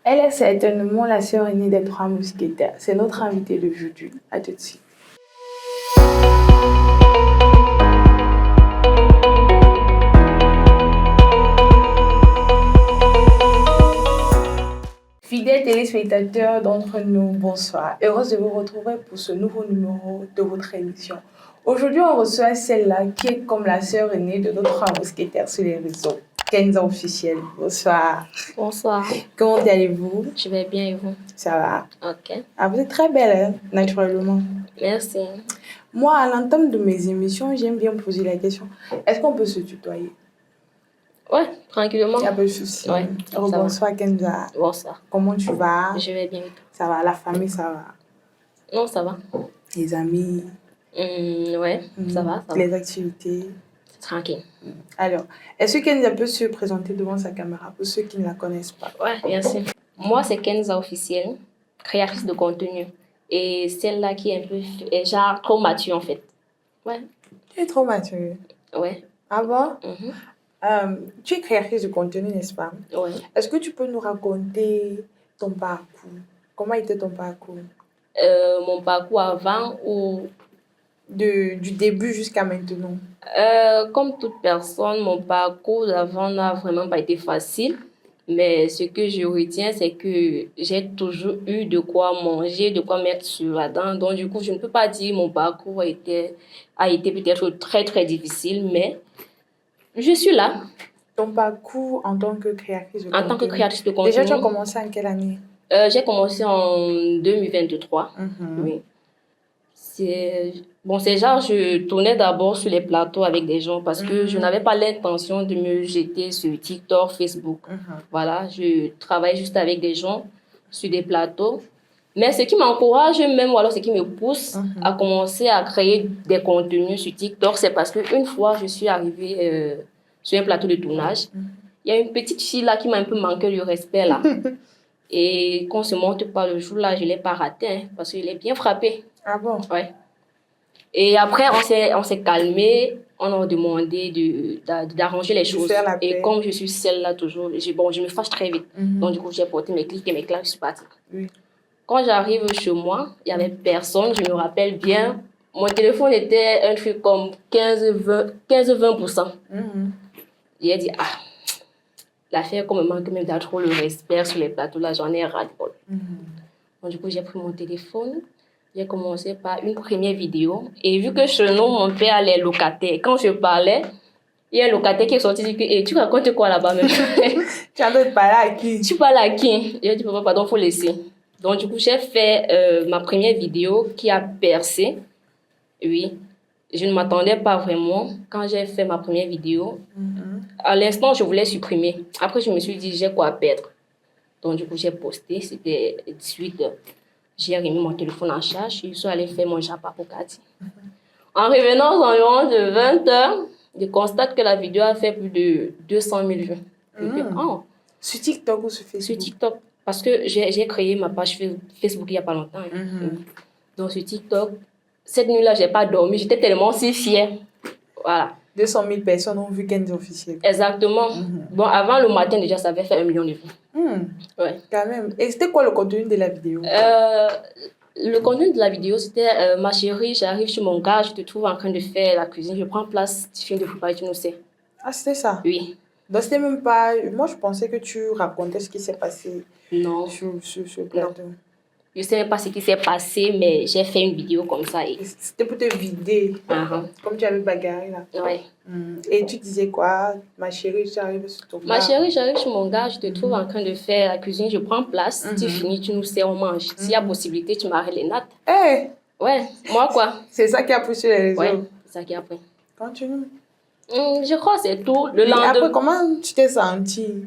Elle est certainement la sœur aînée des trois mousquetaires. C'est notre invitée d'aujourd'hui. À tout de suite. Fidèles téléspectateurs d'entre nous, bonsoir. Heureuse de vous retrouver pour ce nouveau numéro de votre émission. Aujourd'hui, on reçoit celle-là qui est comme la sœur aînée de nos trois mousquetaires sur les réseaux. Kenza officielle. Bonsoir. Bonsoir. Comment allez-vous? Je vais bien et vous? Ça va. Ok. Ah, vous êtes très belle, hein, naturellement. Merci. Moi, à l'entame de mes émissions, j'aime bien poser la question, est-ce qu'on peut se tutoyer? Ouais, tranquillement. Il n'y a pas de souci. Ouais, Oh, bonsoir Kenza. Bonsoir. Comment tu vas? Je vais bien. Ça va, la famille, ça va? Non, ça va. Les amis? Ouais, ça va. Les activités? Tranquille. Alors, est-ce que Kenza peut se présenter devant sa caméra pour ceux qui ne la connaissent pas? Ouais, bien sûr. Moi, c'est Kenza officielle, créatrice de contenu. Et celle-là qui est un peu, est genre trop mature en fait. Ouais. Tu es trop mature. Ouais. Ah bon? Mhm. Tu es créatrice de contenu, n'est-ce pas? Ouais. Est-ce que tu peux nous raconter ton parcours? Comment était ton parcours? Mon parcours avant ou... Du début jusqu'à maintenant? Comme toute personne, mon parcours d'avant n'a vraiment pas été facile. Mais ce que je retiens, c'est que j'ai toujours eu de quoi manger, de quoi mettre sur la dent. Donc, du coup, je ne peux pas dire que mon parcours a été peut-être très, très difficile, mais je suis là. Ton parcours en tant que créatrice de contenu? En tant que créatrice de contenu. Déjà, tu as commencé en quelle année? J'ai commencé en 2023. Oui. C'est genre, je tournais d'abord sur les plateaux avec des gens parce que je n'avais pas l'intention de me jeter sur TikTok, Facebook. Voilà, je travaillais juste avec des gens sur des plateaux. Mais ce qui m'encourage même, ou alors ce qui me pousse à commencer à créer des contenus sur TikTok, c'est parce qu'une fois, je suis arrivée sur un plateau de tournage. Il y a une petite fille là qui m'a un peu manqué le respect là. Et qu'on se montre pas le jour là, je ne l'ai pas raté hein, parce que je l'ai bien frappé. Ah bon? Ouais. Et après, on s'est calmé, on a demandé d'arranger les choses. Et comme je suis celle-là toujours, je me fâche très vite. Donc, du coup, j'ai porté mes clics et mes claques, je suis partie. Oui. Quand j'arrive chez moi, il n'y avait personne, je me rappelle bien. Mon téléphone était un truc comme 15-20%. J'ai dit, l'affaire, comme me manque même d'avoir trop le respect sur les plateaux, là, j'en ai ras-le-bol. Donc, du coup, j'ai pris mon téléphone. J'ai commencé par une première vidéo. Et vu que chez nous, mon père a les locataires. Quand je parlais, il y a un locataire qui est sorti et dit que tu racontes quoi là-bas même? Tu as d'autres parler à qui? Tu parles à qui? J'ai dit, papa, pardon, il faut laisser. Donc, du coup, j'ai fait ma première vidéo qui a percé. Oui. Je ne m'attendais pas vraiment. Quand j'ai fait ma première vidéo, à l'instant, je voulais supprimer. Après, je me suis dit, j'ai quoi à perdre. Donc, du coup, j'ai posté. C'était 18h. J'ai remis mon téléphone en charge. Je suis allée faire mon japa pour Cathy. En revenant aux environs de 20h, je constate que la vidéo a fait plus de 200 000 vues. Sur TikTok ou sur Facebook? Sur TikTok. Parce que j'ai créé ma page Facebook il n'y a pas longtemps. Donc, sur TikTok, cette nuit-là, je n'ai pas dormi. J'étais tellement si fière. Voilà. 200 000 personnes ont vu Kenza officielle. Exactement. Bon, avant le matin, déjà, ça avait fait 1 million de vues. Ouais. Quand même. Et c'était quoi le contenu de la vidéo? Le contenu de la vidéo, c'était ma chérie, j'arrive sur mon gars, je te trouve en train de faire la cuisine, je prends place, tu finis de préparer, tu nous sais. Ah, c'était ça? Oui. Donc, c'était même pas. Moi, je pensais que tu racontais ce qui s'est passé. Non. Sur le plateau. Non. Je ne sais pas ce qui s'est passé, mais j'ai fait une vidéo comme ça. Et... C'était pour te vider. Comme tu avais bagarré là. Oui. Et tu disais quoi? Ma chérie, j'arrive sur ton gars. Ma chérie, j'arrive sur mon gars, je te trouve en train de faire la cuisine, je prends place, tu finis, tu nous sers, on mange. S'il y a possibilité, tu m'arrêtes les nattes. Ouais, moi quoi? C'est ça qui a pris sur les réseaux? Ouais, c'est ça qui a pris. Continue. Je crois que c'est tout. Le lendemain... Après, comment tu t'es sentie?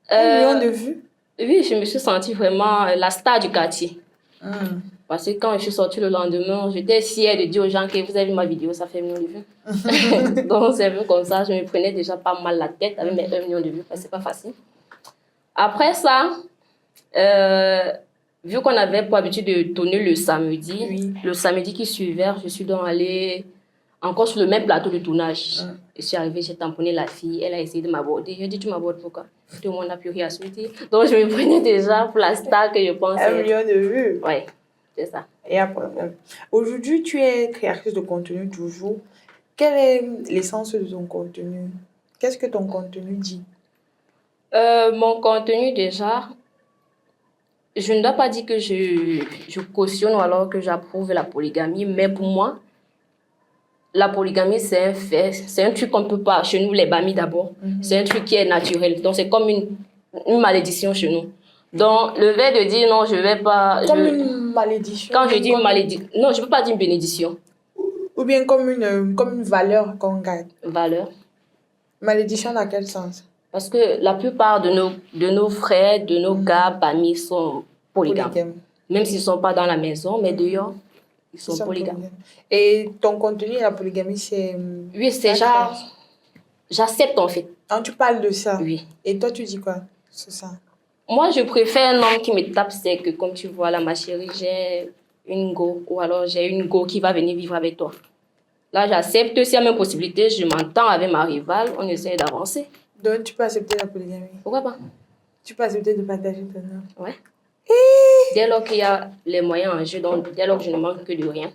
1 million de vues? Oui, je me suis sentie vraiment la star du quartier. Parce que quand je suis sortie le lendemain, j'étais fière de dire aux gens que vous avez vu ma vidéo, ça fait 1 million de vues. Donc, c'est vu comme ça, je me prenais déjà pas mal la tête avec mes 1 million de vues, parce que c'est pas facile. Après ça, vu qu'on avait pour habitude de tourner le samedi qui suivait, je suis donc allée encore sur le même plateau de tournage. Je suis arrivée, j'ai tamponné la fille, elle a essayé de m'aborder. Je lui ai dit, tu m'abordes pourquoi? Tout le monde n'a plus rien à se dire. Donc, je me prenais déjà pour la star que je pensais. 1 million de vues. Oui, c'est ça. Et après, aujourd'hui, tu es créatrice de contenu toujours. Quelle est l'essence de ton contenu? Qu'est-ce que ton contenu dit? Mon contenu, déjà, je ne dois pas dire que je cautionne ou alors que j'approuve la polygamie, mais pour moi, la polygamie, c'est un fait, c'est un truc qu'on ne peut pas, chez nous, les bamis d'abord, c'est un truc qui est naturel. Donc, c'est comme une malédiction chez nous. Donc, le fait de dire non, je ne vais pas... Comme une malédiction? Quand je dis une malédiction, non, je ne peux pas dire une bénédiction. Ou bien comme une valeur qu'on gagne? Valeur. Malédiction dans quel sens? Parce que la plupart de nos frères, de nos gars, bamis sont polygames. Même s'ils ne sont pas dans la maison, mais dehors, ils sont polygames. Et ton contenu, la polygamie, c'est... Oui, c'est genre... J'accepte en fait. Quand tu parles de ça? Oui. Et toi, tu dis quoi? C'est ça. Moi, je préfère un homme qui me tape, c'est que comme tu vois là, ma chérie, j'ai une go, ou alors j'ai une go qui va venir vivre avec toi. Là, j'accepte. S'il y a même possibilité, je m'entends avec ma rivale, on essaie d'avancer. Donc, tu peux accepter la polygamie? Pourquoi pas? Tu peux accepter de partager ton homme? Ouais. Dès lors qu'il y a les moyens en jeu, donc dès lors que je ne manque que de rien.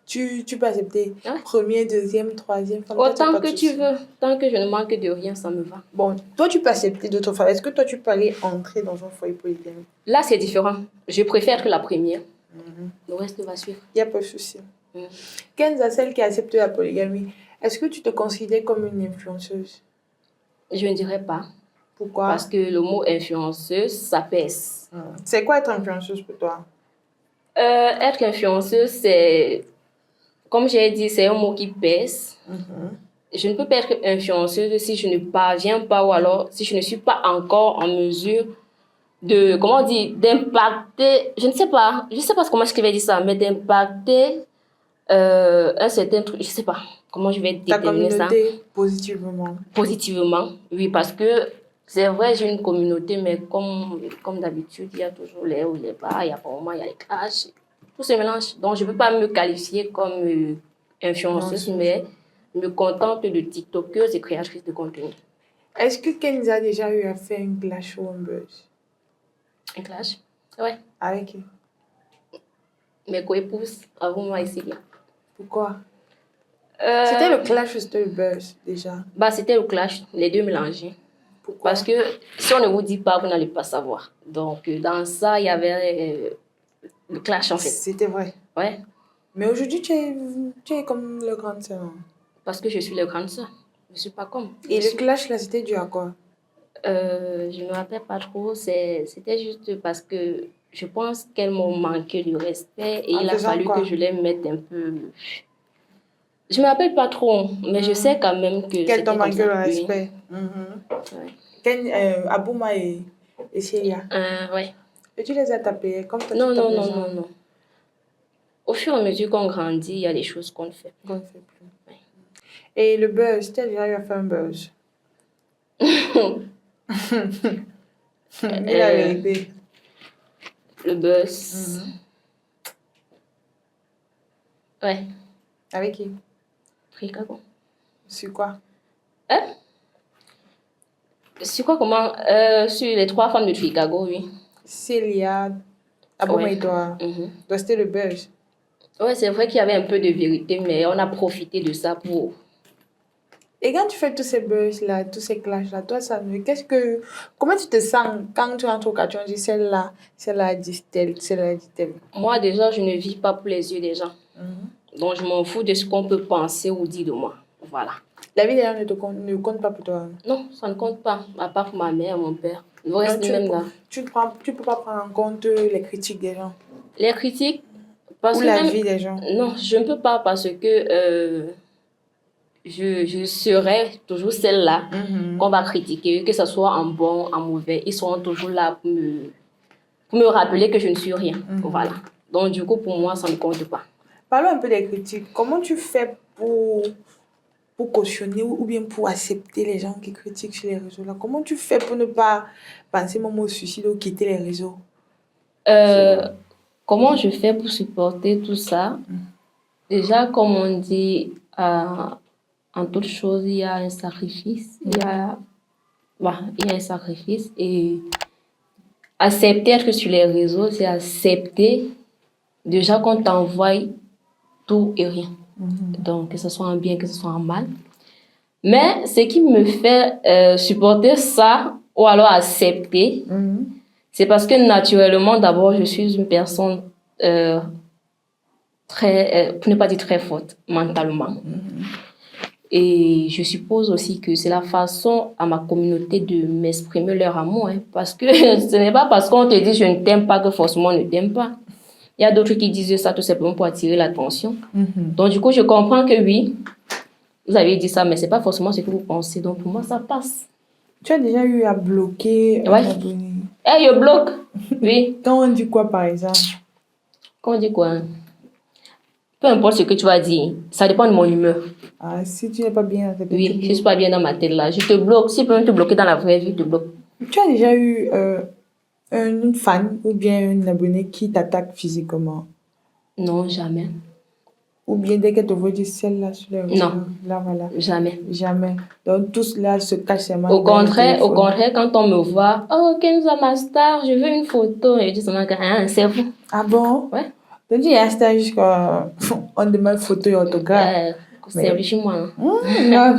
Tu peux accepter premier, deuxième, troisième femme? Autant que tu veux. Tant que je ne manque de rien, ça me va. Bon, toi, tu peux accepter d'autres femmes. Est-ce que toi, tu peux aller entrer dans un foyer polygamique? Là, c'est différent. Je préfère être la première. Le reste va suivre. Il n'y a pas de souci. Kenza, celle qui accepte la polygamie, est-ce que tu te considères comme une influenceuse? Je ne dirais pas. Pourquoi? Parce que le mot influenceuse, ça pèse. C'est quoi être influenceuse pour toi? Être influenceuse, c'est... Comme j'ai dit, c'est un mot qui pèse. Je ne peux pas être influenceuse si je ne parviens pas ou alors si je ne suis pas encore en mesure de, comment dire, d'impacter, je ne sais pas comment je vais dire ça, mais d'impacter un certain truc, je ne sais pas comment je vais déterminer ça. Positivement. Positivement, oui, parce que c'est vrai, j'ai une communauté, mais comme d'habitude, il y a toujours les hauts et les bas, il y a pas moment, il y a les clashs. Tout se mélange. Donc, je ne peux pas me qualifier comme influenceuse, mais je me contente de tiktokeuse et créatrice de contenu. Est-ce que Kenza a déjà eu à faire un clash ou un buzz? Un clash? Ouais. Avec qui? Mes co-épouses, avant moi ici. Pourquoi? C'était le clash ou c'était le buzz déjà? C'était le clash, les deux mélangés. Pourquoi? Parce que si on ne vous dit pas, vous n'allez pas savoir. Donc, dans ça, il y avait... le clash en fait. C'était vrai. Ouais. Mais aujourd'hui, tu es comme le grande sœur. Parce que je suis le grande sœur. Je ne suis pas comme. Et le clash là, c'était dû à quoi? Je ne me rappelle pas trop. C'était juste parce que je pense qu'elles m'ont manqué du respect et il a fallu que je les mette un peu. Je ne me rappelle pas trop, mais je sais quand même que. Qu'elles t'ont manqué le respect. Abouma et Célia. Ouais. Et tu les as tapés comme toi? Non. Au fur et à mesure qu'on grandit, il y a des choses qu'on ne fait plus. Qu'on ne fait plus. Ouais. Et le buzz, tu as déjà eu à faire un buzz? La vérité. Le buzz. Ouais. Avec qui? Chicago. Sur quoi? Sur quoi, comment? Sur les 3 femmes de Chicago, oui. Célia, Abouma et toi. Donc c'était le buzz. Ouais, c'est vrai qu'il y avait un peu de vérité, mais on a profité de ça pour... Et quand tu fais tous ces buzz-là, tous ces clashs-là, toi, comment tu te sens quand tu rentres au quartier, on dit celle-là dit-elle, celle-là dit-elle? Moi, déjà, je ne vis pas pour les yeux des gens. Donc, je m'en fous de ce qu'on peut penser ou dire de moi. Voilà. La vie des gens ne compte pas pour toi? Non, ça ne compte pas, à part pour ma mère, mon père. Le reste même là. Tu ne peux pas prendre en compte les critiques des gens? Les critiques? Ou la vie des gens? Non, je ne peux pas parce que je serai toujours celle-là qu'on va critiquer, que ce soit en bon, en mauvais. Ils seront toujours là pour me rappeler que je ne suis rien. Voilà. Donc, du coup, pour moi, ça ne compte pas. Parlons un peu des critiques. Comment tu fais pour cautionner ou bien pour accepter les gens qui critiquent sur les réseaux là? Comment tu fais pour ne pas penser même au suicide ou quitter les réseaux? Comment je fais pour supporter tout ça? Déjà, comme on dit, en toute chose, il y a un sacrifice. Il y a un sacrifice. Et accepter être sur les réseaux, c'est accepter déjà qu'on t'envoie tout et rien. Donc, que ce soit en bien, que ce soit en mal. Mais ce qui me fait supporter ça, ou alors accepter, c'est parce que naturellement, d'abord, je suis une personne très, pour ne pas dire très forte, mentalement. Et je suppose aussi que c'est la façon à ma communauté de m'exprimer leur amour. Parce que ce n'est pas parce qu'on te dit je ne t'aime pas que forcément on ne t'aime pas. Il y a d'autres qui disent ça tout simplement pour attirer l'attention. Donc, du coup, je comprends que oui, vous avez dit ça, mais ce n'est pas forcément ce que vous pensez. Donc, pour moi, ça passe. Tu as déjà eu à bloquer un abonné? Je bloque. Oui. Quand on dit quoi, par exemple? Quand on dit quoi? Peu importe ce que tu vas dire, ça dépend de mon humeur. Si tu n'es pas bien dans ta tête. Oui, je ne suis pas bien dans ma tête là. Je te bloque. Si je peux te bloquer dans la vraie vie, je te bloque. Tu as déjà eu une fan ou bien un abonné qui t'attaque physiquement? Non, jamais. Ou bien dès qu'elle te voit dire celle-là sur les réseaux? Non. Là, voilà. Jamais. Jamais. Donc, tout cela se cache seulement. Au contraire, quand on me voit, oh, Kenza, ma star, je veux une photo. Et je dis seulement, c'est vous. Ah bon? Ouais. Donc, il y a un stage on demande photo et autographe. C'est chez moi. Non.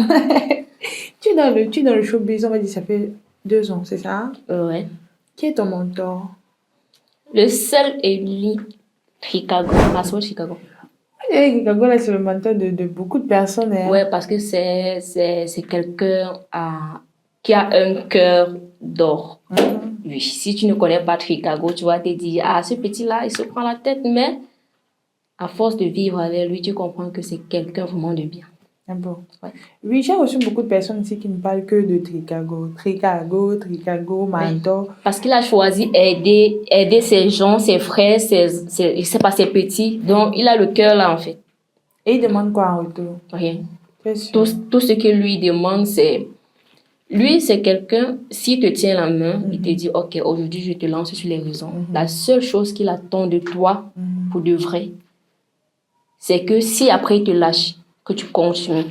Tu es dans le showbiz, on va dire, ça fait 2 ans, c'est ça? Ouais. Qui est ton mentor? Le seul est lui, Chicago, Maswell Chicago. Chicago, là, c'est le mentor de beaucoup de personnes. Ouais, parce que c'est quelqu'un qui a un cœur d'or. Oui, si tu ne connais pas Chicago, tu vas te dire, ce petit-là, il se prend la tête, mais à force de vivre avec lui, tu comprends que c'est quelqu'un vraiment de bien. Ah bon? Ouais. Oui, j'ai reçu beaucoup de personnes ici qui ne parlent que de Chicago, mentor. Ouais. Parce qu'il a choisi aider ses gens, ses frères, je sais pas, ses petits. Donc, il a le cœur là, en fait. Et il demande quoi en retour? Rien. Tout ce que lui demande, c'est... Lui, c'est quelqu'un, s'il te tient la main, il te dit, OK, aujourd'hui, je te lance sur les réseaux. La seule chose qu'il attend de toi, pour de vrai, c'est que si après il te lâche, que tu continues.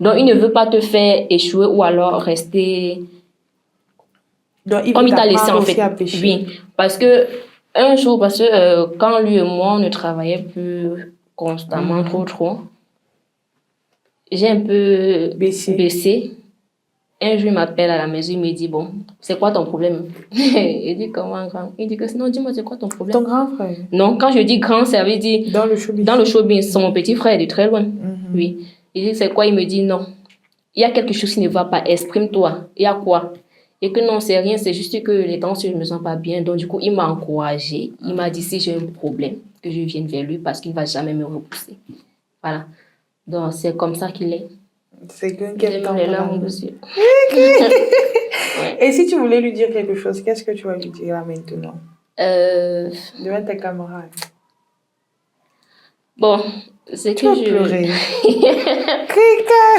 Donc, il ne veut pas te faire échouer ou alors rester... Donc, comme il t'a laissé, en fait. Oui, parce que quand lui et moi, on ne travaillait plus constamment, trop, j'ai un peu baissé. Un jour, il m'appelle à la maison, il me dit, bon, c'est quoi ton problème? Il dit, comment grand? Il dit que non, dis-moi, c'est quoi ton problème? Ton grand frère? Non, quand je dis grand, ça veut dire... Dans le showbiz, c'est mon petit frère de très loin. Oui. Il dit, c'est quoi? Il me dit, non. Il y a quelque chose qui ne va pas, exprime-toi. Il y a quoi? Et que non, c'est rien, c'est juste que les temps, je ne me sens pas bien. Donc, du coup, il m'a encouragée. Il m'a dit, si j'ai un problème, que je vienne vers lui parce qu'il ne va jamais me repousser. Voilà. Donc, c'est comme ça qu'il est. C'est quelqu'un les larmes dessus. Et si tu voulais lui dire quelque chose, qu'est-ce que tu vas lui dire là maintenant? Devant ta camarade. Bon, c'est que je... pleurer.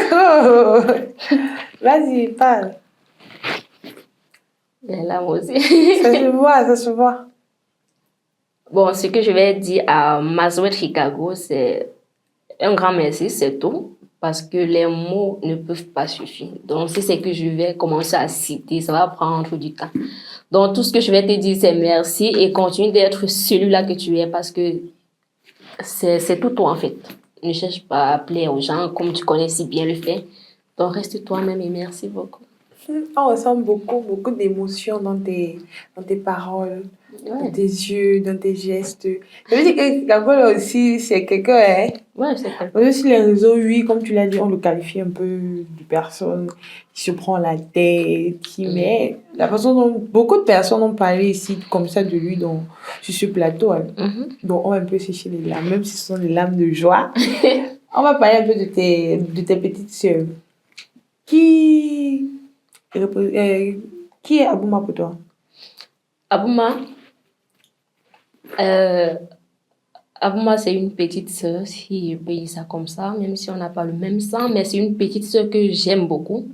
Chicago! Vas-y, parle. Les larmes aussi. Ça se voit. Bon, ce que je vais dire à Maswell Chicago, c'est un grand merci, c'est tout. Parce que les mots ne peuvent pas suffire. Donc, si c'est que je vais commencer à citer, ça va prendre du temps. Donc, tout ce que je vais te dire, c'est merci et continue d'être celui-là que tu es parce que c'est tout toi, en fait. Ne cherche pas à plaire aux gens comme tu connais si bien le faire. Donc, reste toi-même et merci beaucoup. On ressent beaucoup d'émotions dans tes paroles, dans tes yeux, dans tes gestes. Ça veut dire que Chicago aussi, c'est quelqu'un, hein? Ouais, c'est quelqu'un. Parce que sur les réseaux, oui, comme tu l'as dit, on le qualifie un peu de personne qui se prend la tête, mais la façon dont beaucoup de personnes ont parlé ici comme ça de lui sur ce plateau, hein. Donc on va un peu sécher les larmes, même si ce sont des larmes de joie. On va parler un peu de tes petites sœurs. Qui est Abouma pour toi? Abouma, c'est une petite sœur, si je peux dire ça comme ça, même si on n'a pas le même sang, mais c'est une petite sœur que j'aime beaucoup.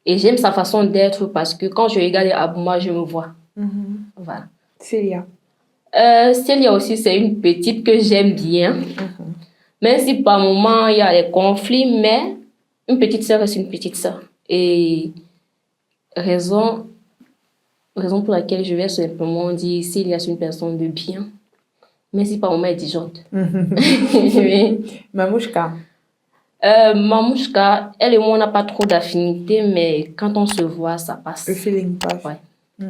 Et j'aime sa façon d'être parce que quand je regarde Abouma, je me vois. Voilà. Célia. Célia aussi, c'est une petite que j'aime bien. Même si par moment, il y a des conflits, mais une petite sœur reste une petite sœur. Et raison pour laquelle je vais simplement dire s'il y a une personne de bien, même si par moment elle est disjoncte. Oui. Mamouchka. Mamouchka, elle et moi, on n'a pas trop d'affinité, mais quand on se voit, ça passe. Le feeling passe. Ouais.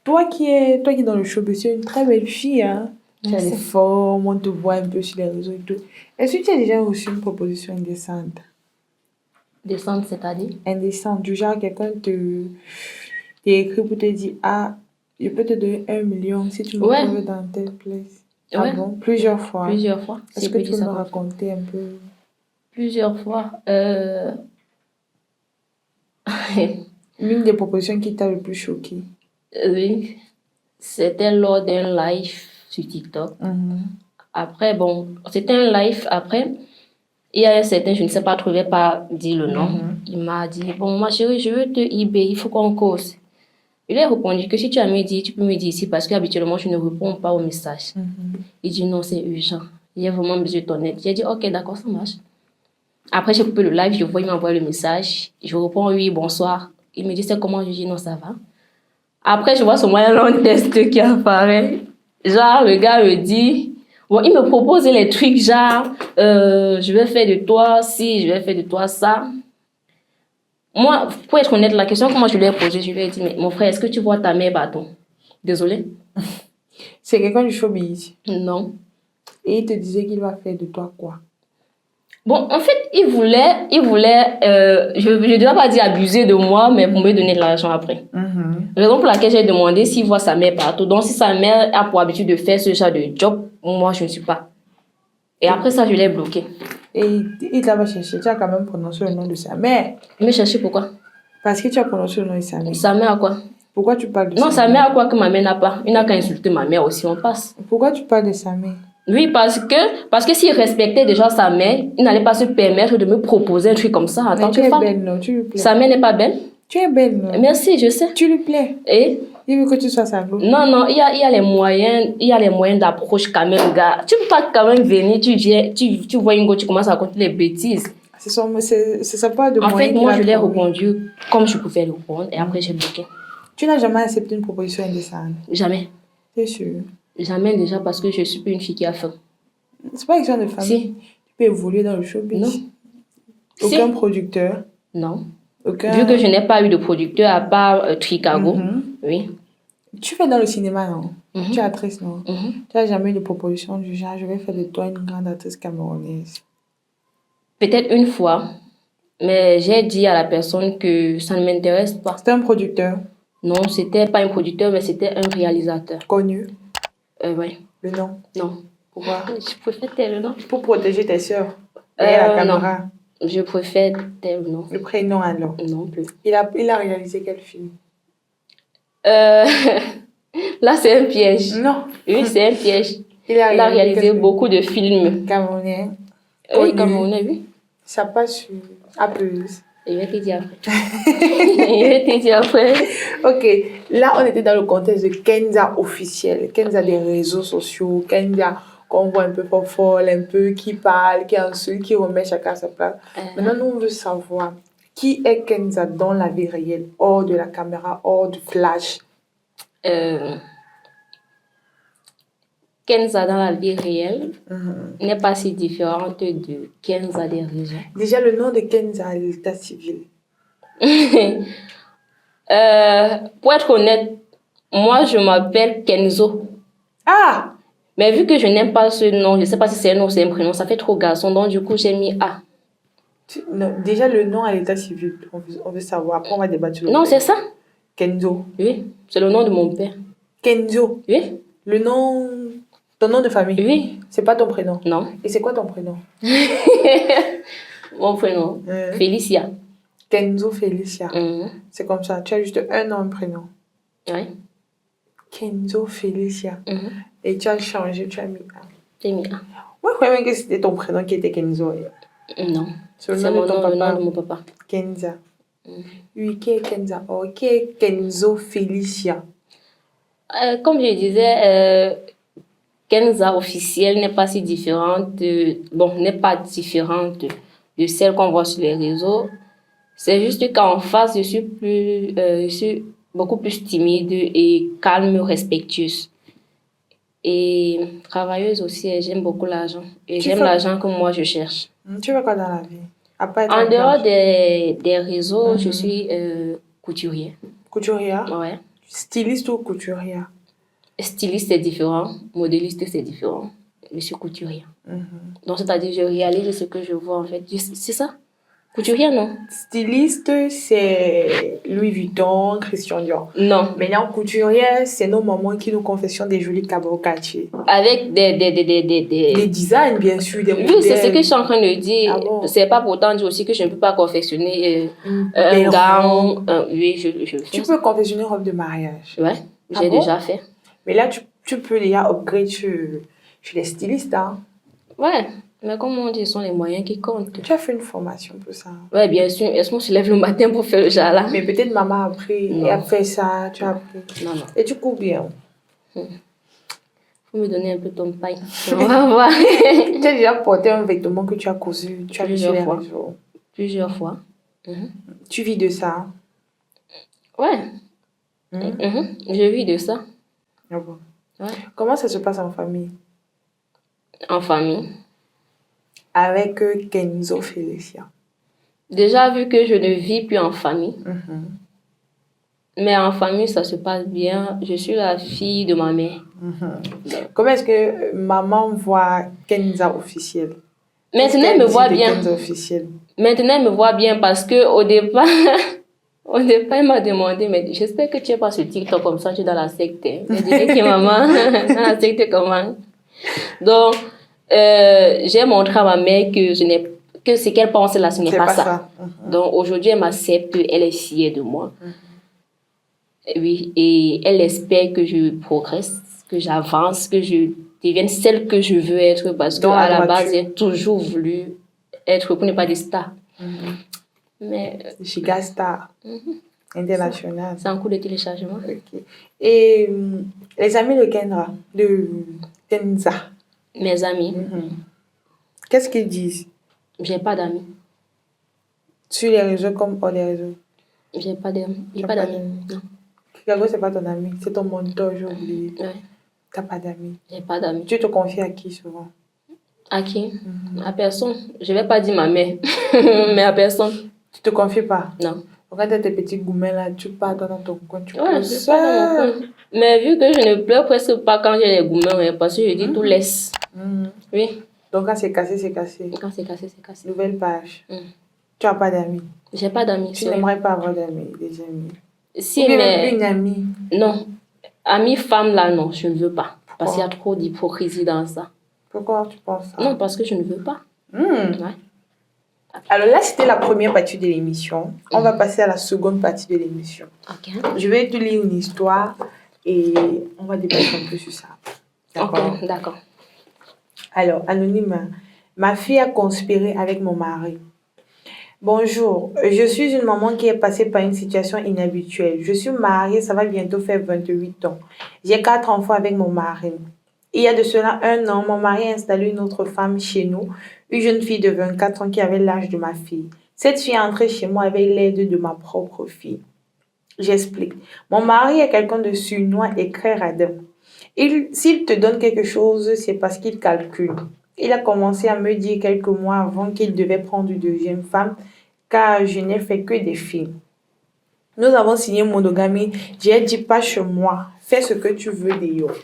Toi qui es dans le showbiz, tu es une très belle fille, hein? Tu as des formes, on te voit un peu sur les réseaux et tout. Est-ce que tu as déjà reçu une proposition indécente? Décente, c'est-à-dire? Indécente, du genre quelqu'un t'écrit pour te dire, ah, je peux te donner 1 million si tu me trouves dans telle place. Ah bon? Plusieurs fois. Plusieurs fois. Est-ce que tu peux me raconter un peu? Plusieurs fois. L'une des propositions qui t'a le plus choqué? Oui, c'était lors d'un live sur TikTok. Après, bon, c'était un live. Après, il y a un certain, je ne sais pas, trouvais pas dire le nom. Il m'a dit, bon, ma chérie, je veux te eBay, il faut qu'on cause. Je lui ai répondu que si tu as me dit, tu peux me dire ici parce qu'habituellement, je ne réponds pas aux messages. Il dit non, c'est urgent. Il a vraiment besoin de ton aide. J'ai dit, ok, d'accord, ça marche. Après, j'ai coupé le live, je vois, il m'envoie le message. Je réponds, oui, bonsoir. Il me dit, c'est comment? Je dis, non, ça va. Après, je vois sur moi un long test qui apparaît. Genre, le gars me dit, bon, il me propose les trucs, genre, je vais faire de toi ci, je vais faire de toi ça. Moi, pour être honnête, la question que moi je lui ai posée, je lui ai dit, mais mon frère, est-ce que tu vois ta mère bâton? Désolé. C'est quelqu'un du showbiz? Non. Et il te disait qu'il va faire de toi quoi? Bon, en fait, il voulait, je ne dois pas dire abuser de moi, mais pour me donner de l'argent après. Raison pour laquelle j'ai demandé s'il voit sa mère partout. Donc, si sa mère a pour habitude de faire ce genre de job, moi, je ne suis pas. Et après ça, je l'ai bloqué. Et il t'a pas cherché. Tu as quand même prononcé le nom de sa mère. Il me cherchait pourquoi? Parce que tu as prononcé le nom de sa mère. Sa mère a quoi? Pourquoi tu parles de non, sa mère a quoi que ma mère n'a pas? Il n'a qu'à insulter ma mère aussi, on passe. Pourquoi tu parles de sa mère? Oui, parce que s'il respectait déjà sa mère, il n'allait pas se permettre de me proposer un truc comme ça en tant que femme. Tu es belle, non? Tu lui plais. Sa mère n'est pas belle? Tu es belle, non? Merci, je sais. Tu lui plais. Et? Il veut que tu sois sa go. Non, il y a les moyens d'approche quand même, gars. Tu peux pas quand même venir, tu vois une go, tu commences à raconter les bêtises. C'est ça pas de en fait, moi, je l'ai répondu comme je pouvais répondre et après, j'ai bloqué. Tu n'as jamais accepté une proposition indécente? Jamais. C'est sûr? Jamais déjà parce que je suis pas une fille qui a faim. C'est pas une question de famille. Si. Tu peux évoluer dans le showbiz. Non. Aucun producteur? Non. Vu que je n'ai pas eu de producteur à part Chicago. Oui. Tu fais dans le cinéma, non? Tu es actrice, non? Tu n'as jamais eu de proposition du genre, je vais faire de toi une grande actrice camerounaise? Peut-être une fois, mais j'ai dit à la personne que ça ne m'intéresse pas. C'était un producteur? Non, c'était pas un producteur, mais c'était un réalisateur. Connu? Oui. Le nom? Non. Pourquoi? Je préfère tel nom. Pour protéger tes sœurs et la caméra? Non. Je préfère tel nom. Le prénom alors? Non plus. Il a réalisé quel film? Là, c'est un piège. Non. Oui, c'est un piège. Il a réalisé beaucoup de films. Camerounais? Oui, Camerounais, oui. Ça passe sur Appeuse. Je vais te dire après. Ok, là on était dans le contexte de Kenza officiel, Kenza des réseaux sociaux, Kenza qu'on voit un peu folle, un peu qui parle, qui insulte, qui remet chacun à sa place. Maintenant, nous on veut savoir qui est Kenza dans la vie réelle, hors de la caméra, hors du flash. Kenza dans la vie réelle n'est pas si différente de Kenza des réseaux. Déjà, le nom de Kenza à l'état civil. Pour être honnête, moi je m'appelle Kenzo. Ah! Mais vu que je n'aime pas ce nom, je ne sais pas si c'est un nom ou c'est un prénom, ça fait trop garçon, donc du coup j'ai mis A. Non, déjà le nom à l'état civil, on veut savoir. Après on va débattre sur le Non, c'est ça. Kenzo. Oui, c'est le nom de mon père. Kenzo. Oui. Le nom... Ton nom de famille? Oui. C'est pas ton prénom? Non. Et c'est quoi ton prénom? Mon prénom? Félicia. Kenzo Félicia. C'est comme ça. Tu as juste un nom, un prénom. Oui. Kenzo Félicia. Et tu as changé, tu as mis A. J'ai mis A. Moi, je croyais même que c'était ton prénom qui était Kenzo. Non. C'est le nom de mon papa. Kenza. Oui, qui est Kenza? Oh, qui est Kenzo Félicia? Comme je disais, Kenza officielle n'est pas si différente n'est pas différente de celle qu'on voit sur les réseaux. C'est juste qu'en face, je suis beaucoup plus timide et calme, respectueuse. Et travailleuse aussi, et j'aime beaucoup l'argent. Et j'aime l'argent que moi, je cherche. Tu veux quoi dans la vie? En dehors des réseaux, je suis couturière. Couturière? Ouais. Styliste ou couturière? Styliste, c'est différent. Modéliste, c'est différent. Je suis couturière. Donc, c'est-à-dire, je réalise ce que je vois, en fait. C'est ça? Couturière, non? Styliste, c'est Louis Vuitton, Christian Dior. Non. Maintenant, couturière, c'est nos mamans qui nous confectionnent des jolis cabarets quartier. Avec des designs, bien sûr, des modèles. Oui, c'est ce que je suis en train de dire. Ah bon? C'est pas pourtant dire aussi que je ne peux pas confectionner un gown. Oui, je le fais. Tu peux confectionner une robe de mariage? Ouais, j'ai déjà fait. Mais là, tu peux déjà upgrade chez les stylistes, hein? Ouais. Mais comme on dit, ce sont les moyens qui comptent. Tu as fait une formation pour ça? Oui, bien sûr. Est-ce qu'on se lève le matin pour faire le genre là? Mais peut-être maman a appris et a fait ça, tu as appris. Non. Et tu cours bien? Faut me donner un peu ton paille. On va voir. Tu as déjà porté un vêtement que tu as cousu, tu as vu sur les réseaux? Plusieurs fois. Tu vis de ça? Ouais. Je vis de ça. Ah bon? Ouais. Comment ça se passe en famille? En famille? Avec Kenzo Félicia. Déjà, vu que je ne vis plus en famille, mais en famille, ça se passe bien. Je suis la fille de ma mère. Comment est-ce que maman voit Kenza officielle? Maintenant, elle me voit bien. Maintenant, elle me voit bien parce qu'au départ, elle m'a demandé, mais j'espère que tu n'es pas sur TikTok comme ça, tu es dans la secte. Elle dit que maman, dans la secte comment? Donc, j'ai montré à ma mère que ce qu'elle pense là, ce n'est pas ça. Donc aujourd'hui, elle m'accepte, elle est fière de moi. Oui, et elle espère que je progresse, que j'avance, que je devienne celle que je veux être parce qu'à la base, j'ai toujours voulu être, pour ne pas dire star. Mais giga star international. C'est un coup de téléchargement. Okay. Et les amis de Kenza? Mes amis. Qu'est-ce qu'ils disent? J'ai pas d'amis. Sur les réseaux comme hors des réseaux? J'ai pas d'amis. Non. Kigago, c'est pas ton ami, c'est ton mentor, j'ai oublié. Ouais. T'as pas d'amis? J'ai pas d'amis. Tu te confies à qui souvent? À qui? À personne. Je vais pas dire ma mère, mais à personne. Tu te confies pas? Non. Quand t'as tes petits gourmets là, tu pars dans ton coin, tu pleures ça. Mais vu que je ne pleure presque pas quand j'ai les gourmets, parce que je dis tout laisse. Oui. Donc quand c'est cassé, c'est cassé. Quand c'est cassé, c'est cassé. Nouvelle page. Tu n'as pas d'amis? J'ai pas d'amis. Tu n'aimerais pas avoir d'amis, des amis? Si, ou bien mais une amie? Non. Amie femme là, non, je ne veux pas. Parce qu'il y a trop d'hypocrisie dans ça. Pourquoi tu penses ça? Non, parce que je ne veux pas. Ouais. Alors là, c'était la première partie de l'émission. On va passer à la seconde partie de l'émission. Okay. Je vais te lire une histoire et on va débattre un peu sur ça. D'accord? Okay, d'accord. Alors, anonyme, ma fille a conspiré avec mon mari. Bonjour, je suis une maman qui est passée par une situation inhabituelle. Je suis mariée, ça va bientôt faire 28 ans. J'ai 4 enfants avec mon mari. Il y a de cela 1 an, mon mari a installé une autre femme chez nous, une jeune fille de 24 ans qui avait l'âge de ma fille. Cette fille est entrée chez moi avec l'aide de ma propre fille. J'explique. Mon mari est quelqu'un de surnois et très radin. S'il te donne quelque chose, c'est parce qu'il calcule. Il a commencé à me dire quelques mois avant qu'il devait prendre une deuxième femme, car je n'ai fait que des filles. Nous avons signé monogamie. J'ai dit pas chez moi. Fais ce que tu veux d'ailleurs.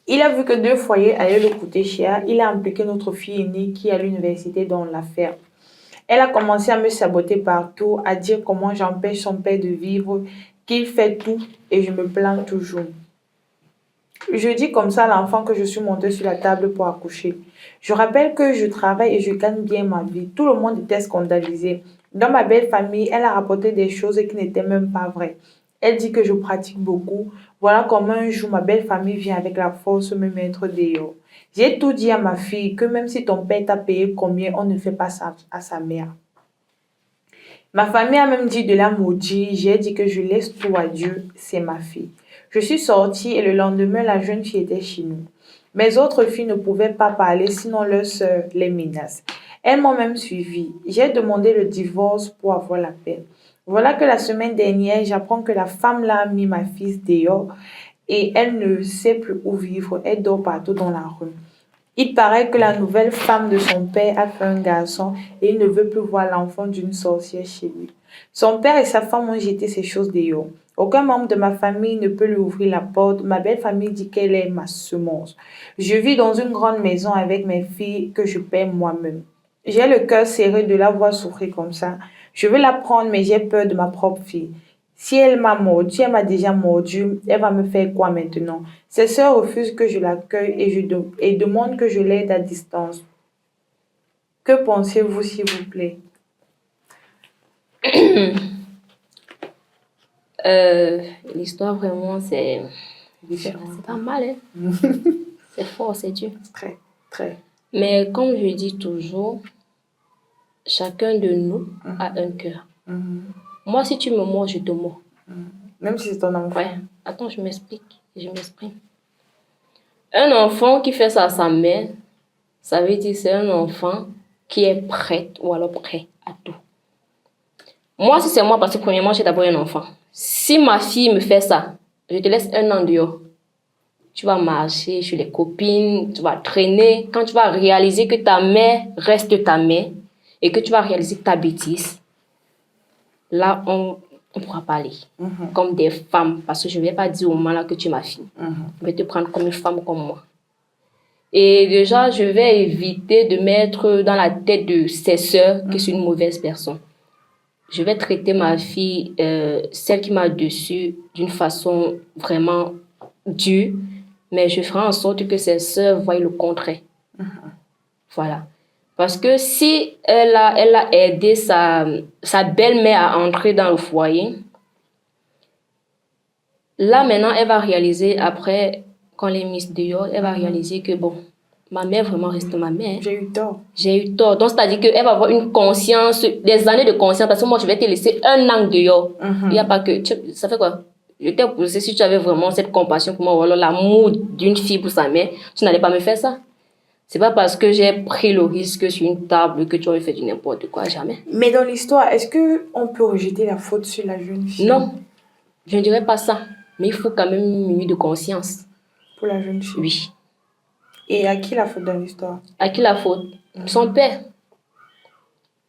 Il a vu que 2 foyers allaient le coûter cher. Il a impliqué notre fille aînée qui est à l'université dans l'affaire. Elle a commencé à me saboter partout, à dire comment j'empêche son père de vivre, qu'il fait tout et je me plains toujours. Je dis comme ça à l'enfant que je suis montée sur la table pour accoucher. Je rappelle que je travaille et je gagne bien ma vie. Tout le monde était scandalisé. Dans ma belle famille, elle a rapporté des choses qui n'étaient même pas vraies. Elle dit que je pratique beaucoup. Voilà comment un jour ma belle famille vient avec la force me mettre dehors. J'ai tout dit à ma fille que même si ton père t'a payé combien, on ne fait pas ça à sa mère. Ma famille a même dit de la maudire. J'ai dit que je laisse tout à Dieu, c'est ma fille. Je suis sortie et le lendemain, la jeune fille était chez nous. Mes autres filles ne pouvaient pas parler, sinon leur sœur les menace. Elles m'ont même suivie. J'ai demandé le divorce pour avoir la paix. Voilà que la semaine dernière, j'apprends que la femme là a mis ma fille dehors et elle ne sait plus où vivre. Elle dort partout dans la rue. Il paraît que la nouvelle femme de son père a fait un garçon et il ne veut plus voir l'enfant d'une sorcière chez lui. Son père et sa femme ont jeté ces choses dehors. Aucun membre de ma famille ne peut lui ouvrir la porte. Ma belle famille dit qu'elle est ma semence. Je vis dans une grande maison avec mes filles que je paie moi-même. J'ai le cœur serré de la voir souffrir comme ça. Je veux la prendre, mais j'ai peur de ma propre fille. Si elle m'a mordu, elle m'a déjà mordu, elle va me faire quoi maintenant? Ses sœurs refusent que je l'accueille et demandent que je l'aide à distance. Que pensez-vous, s'il vous plaît? L'histoire, vraiment, c'est pas mal. Hein? C'est fort, c'est dur. Très, très. Mais comme je dis toujours, chacun de nous a un cœur. Moi, si tu me mords, je te mords. Même si c'est ton enfant. Ouais. Attends, je m'explique. Je m'exprime. Un enfant qui fait ça à sa mère, ça veut dire que c'est un enfant qui est prêt ou alors prêt à tout. Moi, si c'est moi, parce que premièrement, j'ai d'abord un enfant. Si ma fille me fait ça, je te laisse 1 an dehors. Tu vas marcher chez les copines, tu vas traîner. Quand tu vas réaliser que ta mère reste ta mère et que tu vas réaliser ta bêtise, là, on pourra parler comme des femmes, parce que je ne vais pas dire au moment là que tu es ma fille. Je vais te prendre comme une femme comme moi. Et déjà, je vais éviter de mettre dans la tête de ses sœurs que c'est une mauvaise personne. Je vais traiter ma fille, celle qui m'a dessus, d'une façon vraiment dure, mais je ferai en sorte que ses sœurs voient le contraire. Voilà. Parce que si elle a aidé sa belle-mère à entrer dans le foyer, là maintenant, elle va réaliser, après, quand elle est mise dehors, elle va réaliser que bon, ma mère vraiment reste ma mère. J'ai eu tort. Donc, c'est-à-dire qu'elle va avoir une conscience, des années de conscience, parce que moi, je vais te laisser 1 an dehors. Il n'y a pas que... Ça fait quoi? Je t'ai poussé, si tu avais vraiment cette compassion pour moi, ou alors l'amour d'une fille pour sa mère, tu n'allais pas me faire ça. C'est pas parce que j'ai pris le risque sur une table que tu aurais fait du n'importe quoi, jamais. Mais dans l'histoire, est-ce qu'on peut rejeter la faute sur la jeune fille? Non, je ne dirais pas ça. Mais il faut quand même une minute de conscience. Pour la jeune fille? Oui. Et à qui la faute dans l'histoire? À qui la faute? Son père.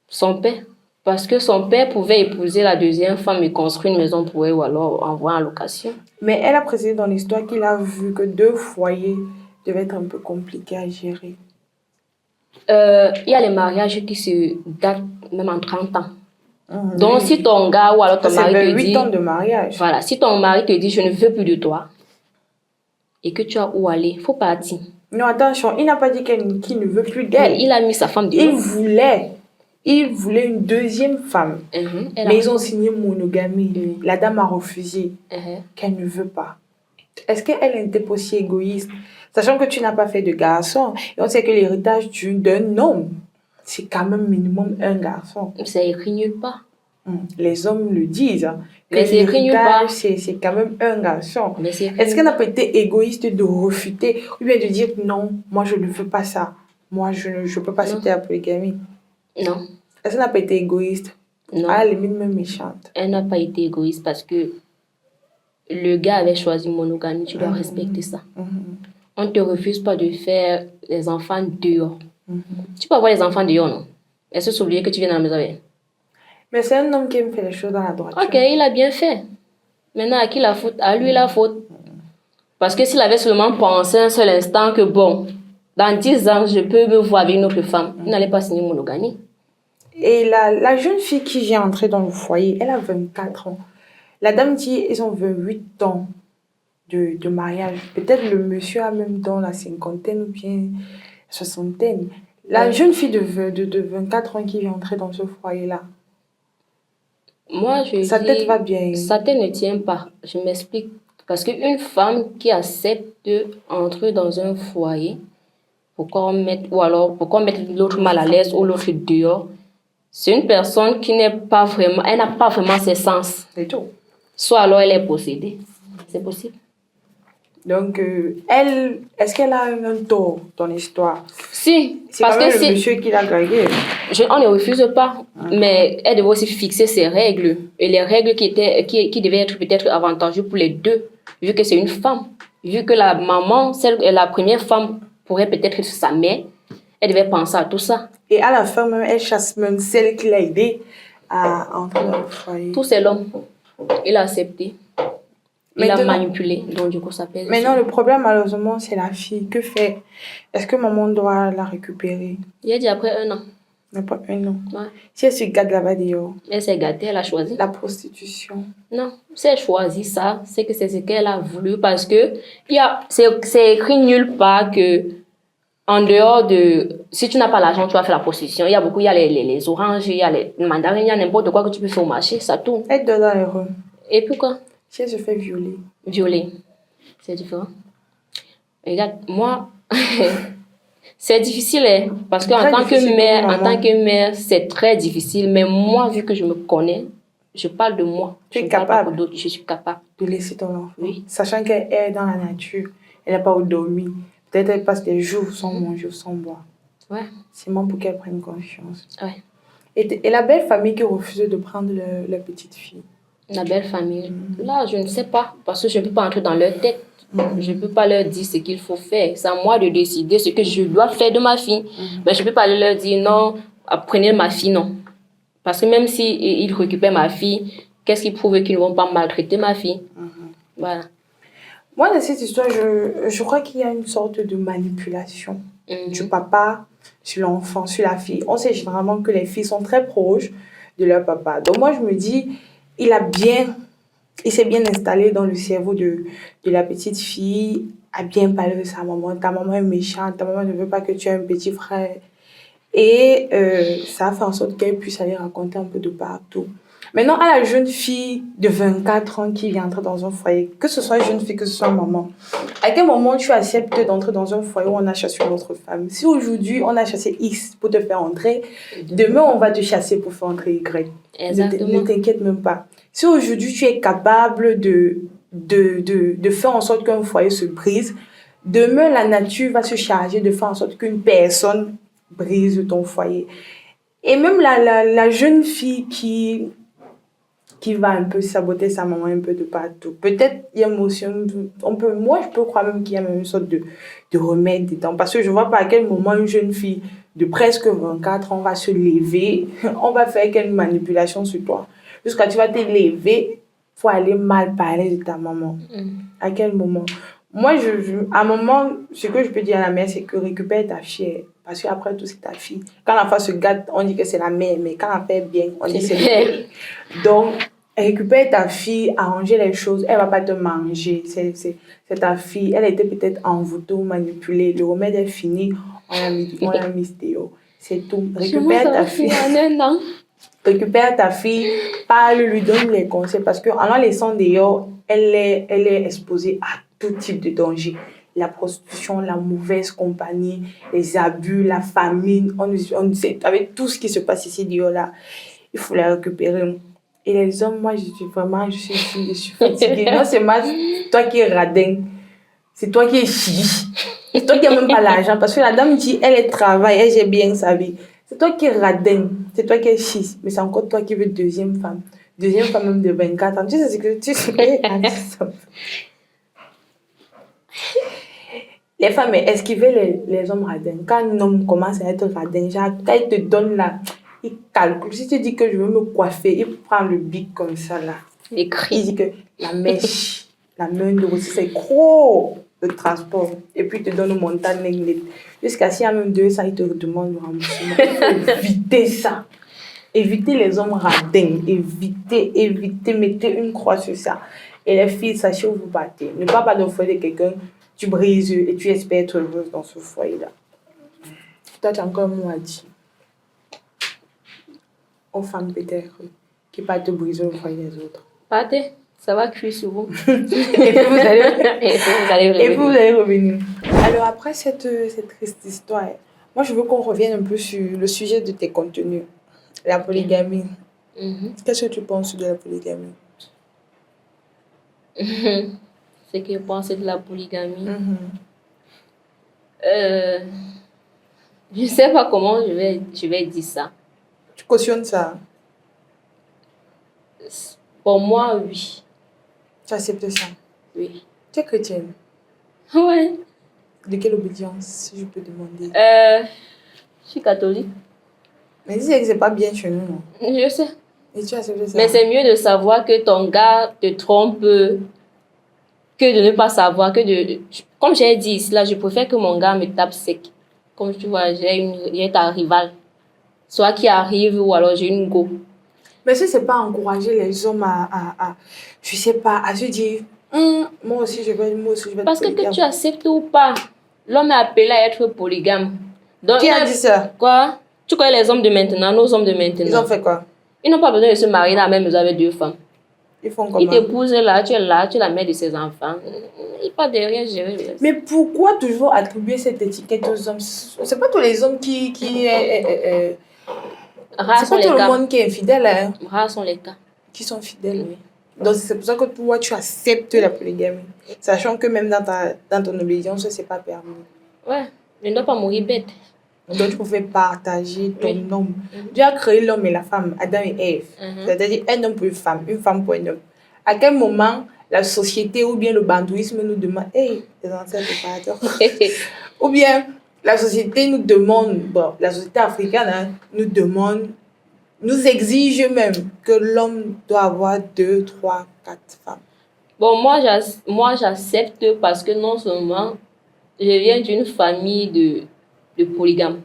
Son père. Parce que son père pouvait épouser la deuxième femme et construire une maison pour elle ou alors envoyer en location. Mais elle a précisé dans l'histoire qu'il a vu que 2 foyers devaient être un peu compliqués à gérer. Il y a les mariages qui se datent même en 30 ans. Donc, si ton gars ou alors ton mari te dit... 8 ans de mariage. Voilà, si ton mari te dit « je ne veux plus de toi » et que tu as où aller, il faut partir. Non, attention, il n'a pas dit qu'il ne veut plus d'elle. Il a mis sa femme dehors. Il voulait une deuxième femme. Mais ils ont signé monogamie. La dame a refusé qu'elle ne veut pas. Est-ce qu'elle était aussi égoïste? Sachant que tu n'as pas fait de garçon, et on sait que l'héritage d'un homme, c'est quand même minimum un garçon. C'est écrit nulle part. Les hommes le disent. Mais c'est écrit nulle part. C'est quand même un garçon. Est-ce qu'elle n'a pas été égoïste de refuter ou bien de dire non, moi je ne veux pas ça. Moi je ne peux pas citer la polygamie? Non. Est-ce qu'elle n'a pas été égoïste? Non. À la limite même méchante. Elle n'a pas été égoïste parce que le gars avait choisi monogamie, tu dois respecter ça. On ne te refuse pas de faire les enfants dehors. Tu peux avoir les enfants dehors, non? Est-ce que c'est oublié que tu viens dans la maison avec? Mais c'est un homme qui aime faire les choses dans la droiture. Ok, il a bien fait. Maintenant, à qui la faute? À lui la faute. Parce que s'il avait seulement pensé un seul instant que bon, dans 10 ans, je peux me voir avec une autre femme, il n'allait pas signer monogamie. Et la jeune fille qui vient entrer dans le foyer, elle a 24 ans. La dame dit qu'ils ont 28 ans de mariage. Peut-être le monsieur a même dans la 50aine ou bien 60aine. La jeune fille de 24 ans qui vient entrer dans ce foyer-là. Moi, je sa tête va bien. Sa tête ne tient pas. Je m'explique. Parce qu'une femme qui accepte d'entrer dans un foyer, pourquoi mettre l'autre mal à l'aise ou l'autre dehors, c'est une personne qui n'est pas vraiment, elle n'a pas vraiment ses sens. C'est tout. Soit alors elle est possédée. C'est possible. Donc, elle, est-ce qu'elle a un tort dans l'histoire? Si, c'est parce que le monsieur qui l'a dragué. On ne refuse pas, mais elle devait aussi fixer ses règles. Et les règles qui devaient être peut-être avantageuses pour les deux, vu que c'est une femme. Vu que la maman, la première femme, pourrait peut-être être sa mère, elle devait penser à tout ça. Et à la fin, même, elle chasse même celle qui l'a aidée à entrer dans le foyer. Tout c'est l'homme. Il a accepté. Il a manipulé, donc du coup ça pèse. Maintenant, le problème, malheureusement, c'est la fille. Que fait? Est-ce que maman doit la récupérer? Il a dit après 1 an. Après 1 an? Ouais. Si elle se gâte là-bas dehors? Elle s'est gâtée, elle a choisi. La prostitution? Non, si elle choisit ça, c'est que c'est ce qu'elle a voulu parce que c'est écrit nulle part que en dehors de... Si tu n'as pas l'argent, tu vas faire la prostitution. Il y a les oranges, il y a les mandarines, il y a n'importe quoi que tu peux faire au marché, ça tourne. Elle donne à l'heureux. Et puis quoi? Si elle se fait violer. Violer, c'est différent. Regarde, moi, c'est difficile, hein, parce qu'en tant que mère, c'est très difficile. Mais moi, vu que je me connais, je parle de moi. Tu es capable d'autres, je suis capable. De laisser ton enfant. Oui. Sachant qu'elle est dans la nature, elle n'a pas où dormir. Peut-être elle passe des jours sans manger, sans boire. Ouais. C'est moi pour qu'elle prenne conscience. Ouais. Et la belle famille qui refuse de prendre la petite fille. La belle famille. Là, je ne sais pas, parce que je ne peux pas entrer dans leur tête. Je ne peux pas leur dire ce qu'il faut faire. C'est à moi de décider ce que je dois faire de ma fille. Mais je ne peux pas leur dire non, prenez ma fille, non. Parce que même s'ils récupèrent ma fille, qu'est-ce qui prouve qu'ils ne vont pas maltraiter ma fille? Voilà. Moi, dans cette histoire, je crois qu'il y a une sorte de manipulation du papa sur l'enfant, sur la fille. On sait généralement que les filles sont très proches de leur papa. Donc moi, je me dis, il s'est bien installé dans le cerveau de la petite fille, a bien parlé de sa maman. Ta maman est méchante, ta maman ne veut pas que tu aies un petit frère. Et ça a fait en sorte qu'elle puisse aller raconter un peu de partout. Maintenant, à la jeune fille de 24 ans qui vient entrer dans un foyer, que ce soit jeune fille, que ce soit maman, à quel moment tu acceptes d'entrer dans un foyer où on a chassé une autre femme? Si aujourd'hui, on a chassé X pour te faire entrer, demain, on va te chasser pour faire entrer Y. Exactement. Ne t'inquiète même pas. Si aujourd'hui, tu es capable de faire en sorte qu'un foyer se brise, demain, la nature va se charger de faire en sorte qu'une personne brise ton foyer. Et même la jeune fille qui va un peu saboter sa maman un peu de partout. Peut-être il y a émotion, moi je peux croire même qu'il y a même une sorte de remède dedans. Parce que je vois pas à quel moment une jeune fille de presque 24 ans va se lever, on va faire quelle manipulation sur toi. Jusqu'à tu vas te lever pour aller mal parler de ta maman. À quel moment? Moi, à un moment, ce que je peux dire à la mère, c'est que récupère ta fille. Parce qu'après tout, c'est ta fille. Quand l'enfant se gâte, on dit que c'est la mère. Mais quand elle fait bien, on dit que c'est le père. Donc, récupère ta fille, arranger les choses. Elle ne va pas te manger. C'est ta fille. Elle était peut-être envoûtée ou manipulée. Le remède est fini. On l'a mis stéo. C'est tout. Récupère ta fille. Récupère ta fille. Parle, lui donne les conseils. Parce qu'en la laissant dehors, elle est exposée à tout type de danger. La prostitution, la mauvaise compagnie, les abus, la famine. On sait, avec tout ce qui se passe ici dehors là, il faut la récupérer. Et les hommes, moi, je suis fatiguée. Non, c'est toi qui es radin. C'est toi qui es chiche. C'est toi qui n'as même pas l'argent. Parce que la dame dit, elle travaille, elle gère bien sa vie. C'est toi qui es radin. C'est toi qui es chiche. Mais c'est encore toi qui veux deuxième femme. Deuxième femme même de 24 ans. Tu sais ce que tu fais. Les femmes esquivent les hommes radins. Quand un homme commence à être radin, genre, quand il te donne là, il calcule. Si tu dis que je veux me coiffer, il prend le bic comme ça là. Il dit que la mèche, la main de aussi, c'est gros le transport. Et puis il te donne le montant net. Jusqu'à s'il y a même 200, il te demande le remboursement. Il faut éviter ça. Évitez les hommes radins. Évitez, mettez une croix sur ça. Et les filles, sachez où vous battez. Ne pas d'un foyer de quelqu'un, tu brises et tu espères être heureuse dans ce foyer-là. Toi, tu as encore un mot à dire aux femmes peut-être qui partent te briser le foyer des autres. Partez, ça va cuire sur vous. Et puis vous allez revenir. Alors après cette triste histoire, moi je veux qu'on revienne un peu sur le sujet de tes contenus. La polygamie. Qu'est-ce que tu penses de la polygamie? ce que je pense de la polygamie. Je ne sais pas comment je vais dire ça. Tu cautionnes ça? Pour moi, oui. Tu acceptes ça? Oui. Tu es chrétienne? Oui. De quelle obédience, si je peux demander? Je suis catholique. Mais dis que c'est pas bien chez nous, non? Je sais. Et tu acceptes ça? Mais c'est mieux de savoir que ton gars te trompe que de ne pas savoir. Comme j'ai dit ici, là, je préfère que mon gars me tape sec. Comme tu vois, j'ai ta rivale. Soit qui arrive ou alors j'ai une go. Mais si c'est pas encourager les hommes je sais pas, à se dire, moi aussi je vais Parce que tu acceptes ou pas, l'homme est appelé à être polygame. Donc, qui a dit ça? Quoi? Tu connais les hommes de maintenant, nos hommes de maintenant. Ils ont fait quoi? Ils n'ont pas besoin de se marier dans la même maison avec 2 femmes. Ils font comment? Ils t'épousent là, tu es la mère de ses enfants. Ils pas derrière gérer. Mais pourquoi toujours attribuer cette étiquette aux hommes? C'est pas tous les hommes qui Rares sont c'est pas les tout cas. le monde qui est infidèle, hein? Rares sont les cas. Qui sont fidèles. Oui. Donc c'est pour ça que toi tu acceptes la polygamie, sachant que même dans ton obédience c'est pas permis. Ouais, je ne dois pas mourir bête. Donc tu pouvais partager ton homme. Dieu a créé l'homme et la femme, Adam et Ève. C'est-à-dire un homme pour une femme pour un homme. À quel moment la société ou bien le bandouisme nous demande, hey, les anciens préparateurs, ou bien la société nous demande, bon, la société africaine hein, nous exige même que l'homme doit avoir 2, 3, 4 femmes. Bon, moi j'accepte parce que non seulement je viens d'une famille de polygames.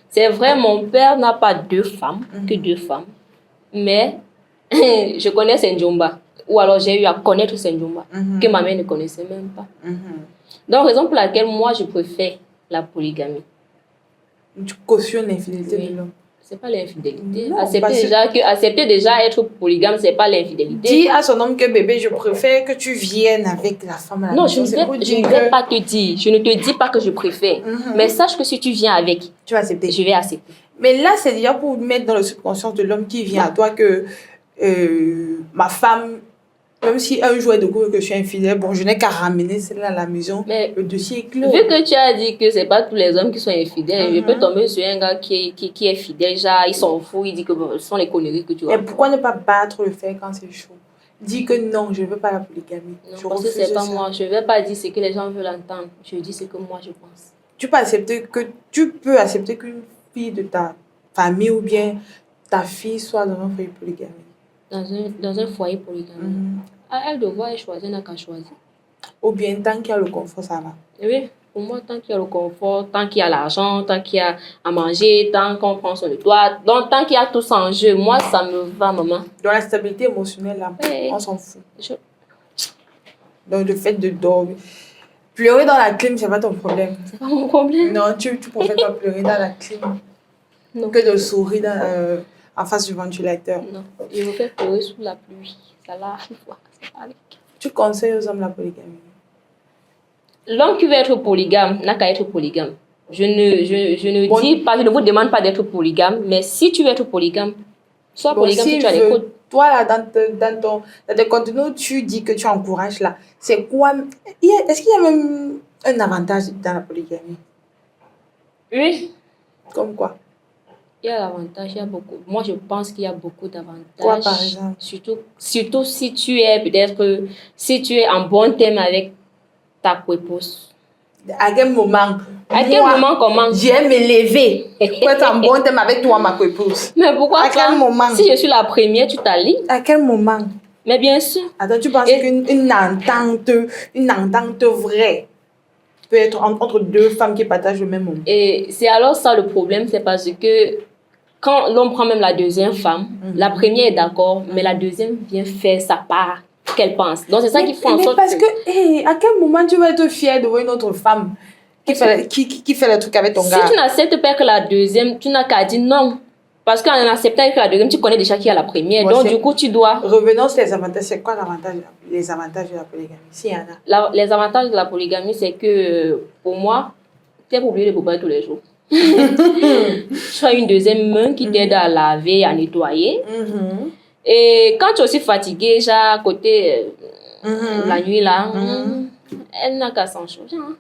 C'est vrai, mon père n'a pas 2 femmes, que 2 femmes. Mais je connais Senjomba. Ou alors j'ai eu à connaître Senjomba, que ma mère ne connaissait même pas. Donc, raison pour laquelle moi je préfère la polygamie. Tu cautionnes l'infidélité de l'homme. C'est pas l'infidélité. Accepter déjà être polygame, c'est pas l'infidélité. Dis à son homme que bébé, je préfère que tu viennes avec la femme à la maison. Non, je ne vais pas te dire. Je ne te dis pas que je préfère. Mais sache que si tu viens avec, tu vas accepter. Je vais accepter. Mais là, c'est déjà pour mettre dans le subconscient de l'homme qui vient à toi que ma femme, même si un jour elle découvre que je suis infidèle, bon, je n'ai qu'à ramener celle-là à la maison. Mais le dossier est clos. Vu que tu as dit que c'est pas tous les hommes qui sont infidèles, je peux tomber sur un gars qui est fidèle, genre, il s'en fout, il dit que ce sont les conneries que tu as. Et pourquoi ne pas battre le fer quand c'est chaud? Dis que non, je ne veux pas la polygamie. Non, parce que c'est pas moi. Je ne vais pas dire ce que les gens veulent entendre. Je dis ce que moi je pense. Tu peux accepter qu'une fille de ta famille ou bien ta fille soit dans un foyer polygamique. Dans un foyer polygamique. Elle doit choisir, n'a qu'à choisir. Ou bien tant qu'il y a le confort, ça va. Oui, pour moi, tant qu'il y a le confort, tant qu'il y a l'argent, tant qu'il y a à manger, tant qu'on prend soin de toi, donc tant qu'il y a tout ça en jeu, moi, ça me va, maman. Dans la stabilité émotionnelle, là, on s'en fout. Donc le fait de dormir. Pleurer dans la clim, c'est pas ton problème. C'est pas mon problème. Non, tu préfères pas pleurer dans la clim que de sourire en face du ventilateur. Non, je préfère pleurer sous la pluie. Ça l'arrive. Tu conseilles aux hommes la polygamie? L'homme qui veut être polygame n'a qu'à être polygame. Je ne vous demande pas d'être polygame, mais si tu veux être polygame, sois polygame si tu as les codes. Toi, là, dans tes contenus, tu dis que tu encourages là. C'est quoi? Est-ce qu'il y a même un avantage dans la polygamie? Oui. Comme quoi? Il y a l'avantage, il y a beaucoup. Moi, je pense qu'il y a beaucoup d'avantages. Quoi, par exemple? Surtout si tu es en bon terme avec ta épouse. À quel moment? Comment? J'aime m'élever pour être en bon terme avec toi, ma épouse. Mais pourquoi pas? À quel moment? Si je suis la première, tu t'allies. À quel moment? Mais bien sûr. Attends, tu penses qu'une entente vraie peut être entre 2 femmes qui partagent le même homme? Et c'est alors ça le problème, c'est parce que quand l'homme prend même la deuxième femme, la première est d'accord, mais la deuxième vient faire sa part qu'elle pense. Donc c'est ça qu'il faut en sorte parce que à quel moment tu vas être fière de voir une autre femme qui fait le truc avec ton gars? Si tu n'acceptes pas que la deuxième, tu n'as qu'à dire non. Parce qu'en acceptant que la deuxième, tu connais déjà qui est la première. Donc du coup, tu dois... Revenons sur les avantages. C'est quoi les avantages de la polygamie? S'il y en a. Les avantages de la polygamie, c'est que pour moi, tu es obligé de boire tous les jours. Tu as une deuxième main qui t'aide à laver, à nettoyer. Et quand tu es aussi fatigué, genre côté la nuit là, elle n'a qu'à s'en changer. Hein.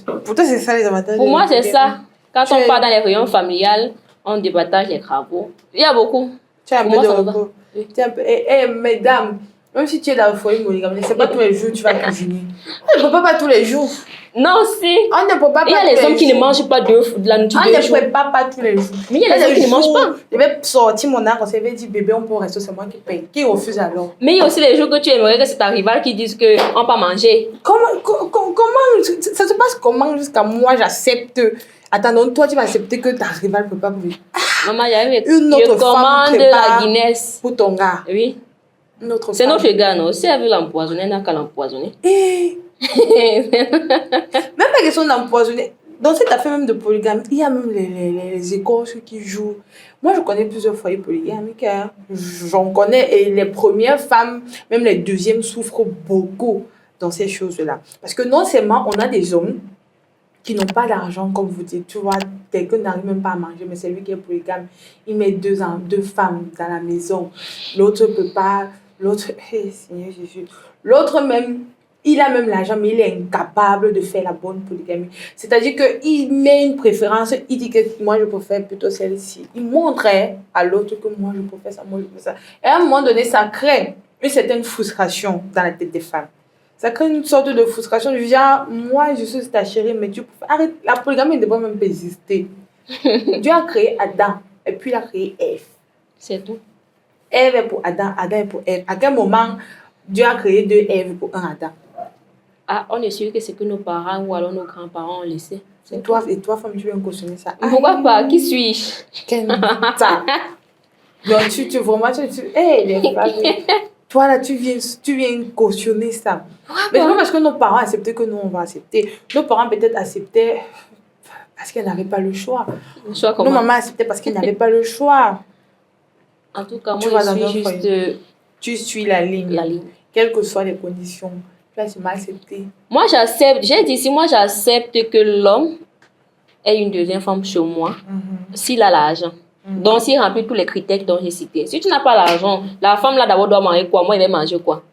Pour toi, c'est ça les avantages? Pour moi, c'est ça. Quand on part dans les réunions familiales, on départage les travaux. Il y a beaucoup. Tu as un peu de repos. Mesdames, même si tu es dans le foyer monogame, c'est pas tous les jours que tu vas cuisiner. On ne prépare pas tous les jours. Non, si. On ne prépare pas tous les jours. Il y a les hommes qui ne mangent pas de la nourriture. On ne prépare pas tous les jours. Mais il y a les hommes qui ne mangent pas. Je vais sortir mon argent, je vais dire bébé, on peut rester, c'est moi qui paye. Qui refuse alors? Mais il y a aussi les jours que tu aimerais que c'est ta rivale qui dise qu'on ne peut pas manger. Comment ça se passe comment jusqu'à moi j'accepte? Attends, donc toi tu vas accepter que ta rivale ne peut pas bouger. Maman, j'arrive. Une autre je commande la Guinness. Pour ton gars. Oui. C'est notre gars, non? Si elle veut l'empoisonner, elle n'a qu'à l'empoisonner. Même pas question d'empoisonner. Dans cette affaire même de polygamie, il y a même les écoles qui jouent. Moi, je connais plusieurs foyers polygamiques. Hein. J'en connais. Et les premières femmes, même les deuxièmes, souffrent beaucoup dans ces choses-là. Parce que non seulement on a des hommes qui n'ont pas d'argent, comme vous dites. Tu vois, quelqu'un n'arrive même pas à manger, mais c'est lui qui est polygame. Il met deux femmes dans la maison. L'autre ne peut pas. L'autre, Seigneur Jésus. L'autre même, il a même l'argent, mais il est incapable de faire la bonne polygamie. C'est-à-dire qu'il met une préférence, il dit que moi je préfère plutôt celle-ci. Il montrait à l'autre que moi je préfère ça, moi je préfère ça. Et à un moment donné, ça crée une certaine frustration dans la tête des femmes. Ça crée une sorte de frustration. Je dis, moi je suis ta chérie, mais tu préfères. Arrête, la polygamie ne devrait même pas exister. Dieu a créé Adam, et puis il a créé Ève. C'est tout. Ève est pour Adam, Adam est pour Ève. À quel moment Dieu a créé deux Èves pour un Adam? Ah, on est sûr que c'est que nos parents ou alors nos grands-parents ont laissé. Et toi, femme, tu viens cautionner ça. Pourquoi pas? Qui suis-je? Ça. Donc, tu vraiment, hey, les femmes, toi là, tu viens cautionner ça. Mais c'est pas parce que nos parents acceptaient que nous, on va accepter. Nos parents peut-être acceptaient parce qu'ils n'avaient pas le choix. Le choix comment? Nos mamans acceptaient parce qu'ils n'avaient pas le choix. En tout cas, moi, je suis juste... Tu suis la ligne. La ligne. Quelles que soient les conditions. Là, tu m'as accepté. Moi, j'accepte. J'ai dit, si moi, j'accepte que l'homme ait une deuxième femme chez moi, s'il a l'argent. Donc, s'il remplit tous les critères dont j'ai cités. Si tu n'as pas l'argent, la femme, là, d'abord, doit manger quoi? Moi, il va manger quoi?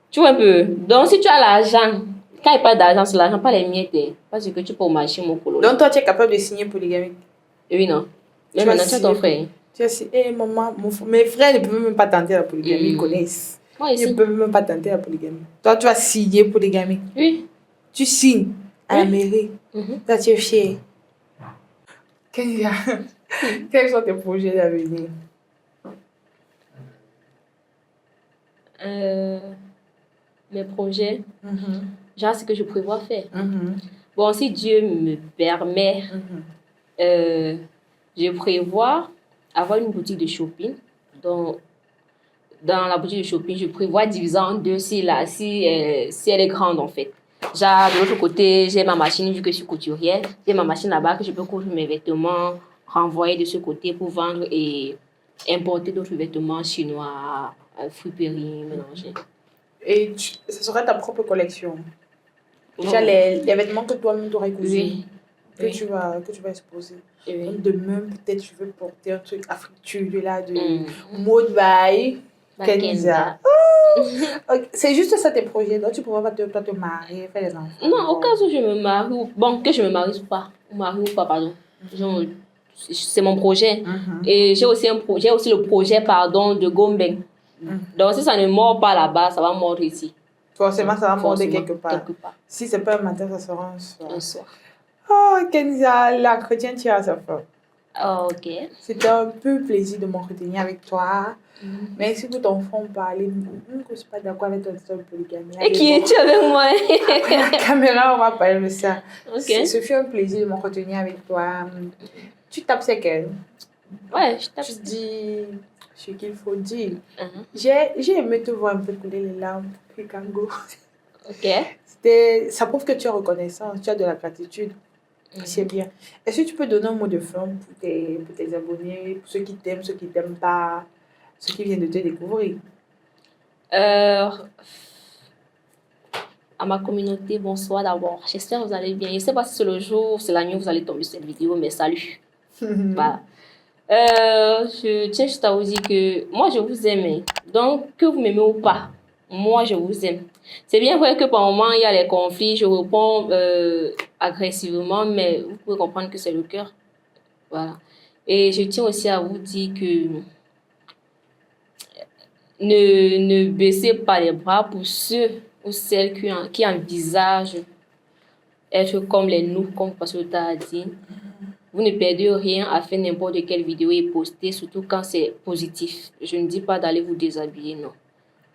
Tu vois un peu? Donc, si tu as l'argent, quand il n'y a pas d'argent, c'est l'argent, pas les miettes. Parce que tu peux marcher mon colo. Donc, toi, tu es capable de signer polygamie? Oui, non. Mais maintenant, tu as ton frère. Tu as signé, maman, mes frères ne peuvent même pas tenter la polygamie, ils connaissent. Ils ne peuvent même pas tenter la polygamie. Toi, tu vas signer polygamie. Oui. Tu signes à la mairie. Toi, tu es fier. Quels sont tes projets d'avenir? Mes projets, genre ce que je prévois faire. Bon, si Dieu me permet, je prévois avoir une boutique de shopping. Donc, dans la boutique de shopping, je prévois diviser en deux si elle est grande en fait. Genre, de l'autre côté, j'ai ma machine, vu que je suis couturière, j'ai ma machine là-bas que je peux coudre mes vêtements, renvoyer de ce côté pour vendre et importer d'autres vêtements chinois, friperies mélangés. Et ce serait ta propre collection? Déjà, les vêtements que toi-même tu aurais cousus, que tu vas exposer. Donc, demain, peut-être je veux porter un truc africain là de mode by Kenza. Okay. C'est juste ça tes projets, donc tu pourras pas te marier, faire les enfants? Non, au cas où je me marie, bon, que je me marie ou pas, pardon. C'est mon projet. Et j'ai aussi le projet, pardon, de Gombeng. Donc si ça ne mord pas là-bas, ça va mordre ici. Forcément, ça va mordre quelque part. Si c'est pas un matin, ça sera un soir. Un soir. Oh, Kenza, l'entretien tire à sa fin. Oh, ok. C'était un peu plaisir de m'entretenir avec toi. Merci pour ton front parler. Je ne suis pas d'accord avec ton histoire de polygamie. Et qui es-tu avec moi? Après la caméra, on va parler de ça. Okay. Ce fut un plaisir de m'entretenir avec toi. Tu tapes c'est quel? Ouais, je tape. Tu dis ce qu'il faut dire. J'ai aimé te voir un peu couler les larmes. Puis Kango. Ok. Ça prouve que tu es reconnaissant, tu as de la gratitude. C'est bien. Est-ce que tu peux donner un mot de fin pour tes abonnés, pour ceux qui t'aiment pas, ceux qui viennent de te découvrir? À ma communauté, bonsoir d'abord. J'espère que vous allez bien. Je ne sais pas si c'est le jour, c'est la nuit, vous allez tomber sur cette vidéo, mais salut. Voilà. Je tiens juste à vous dire que moi, je vous aime. Donc, que vous m'aimez ou pas, moi, je vous aime. C'est bien vrai que par moments, il y a les conflits, je réponds agressivement, mais vous pouvez comprendre que c'est le cœur. Voilà. Et je tiens aussi à vous dire que ne baissez pas les bras pour ceux ou celles qui envisagent être comme les nous, comme Pasteur a dit. Vous ne perdez rien à faire n'importe quelle vidéo et poster, surtout quand c'est positif. Je ne dis pas d'aller vous déshabiller, non.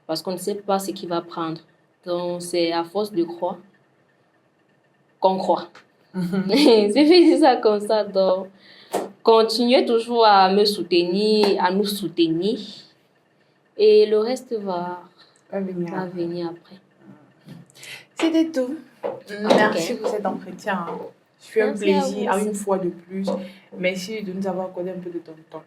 Parce qu'on ne sait pas ce qu'il va prendre. Donc, c'est à force de croire qu'on croit. C'est fait ça comme ça. Donc, continuez toujours à me soutenir, à nous soutenir. Et le reste va venir après. C'était tout. Merci pour cet entretien. Je fais un plaisir à une fois de plus. Merci de nous avoir accordé un peu de ton temps.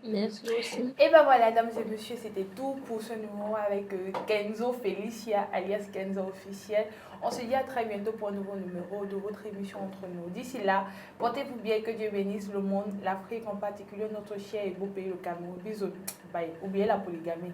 Merci aussi. Et ben voilà, dames et messieurs, c'était tout pour ce numéro avec Kenzo Felicia, alias Kenzo Officiel. On se dit à très bientôt pour un nouveau numéro de votre émission Entre nous. D'ici là, portez-vous bien, que Dieu bénisse le monde, l'Afrique en particulier, notre cher et beau pays, le Cameroun. Bisous. Bye. Oubliez la polygamie.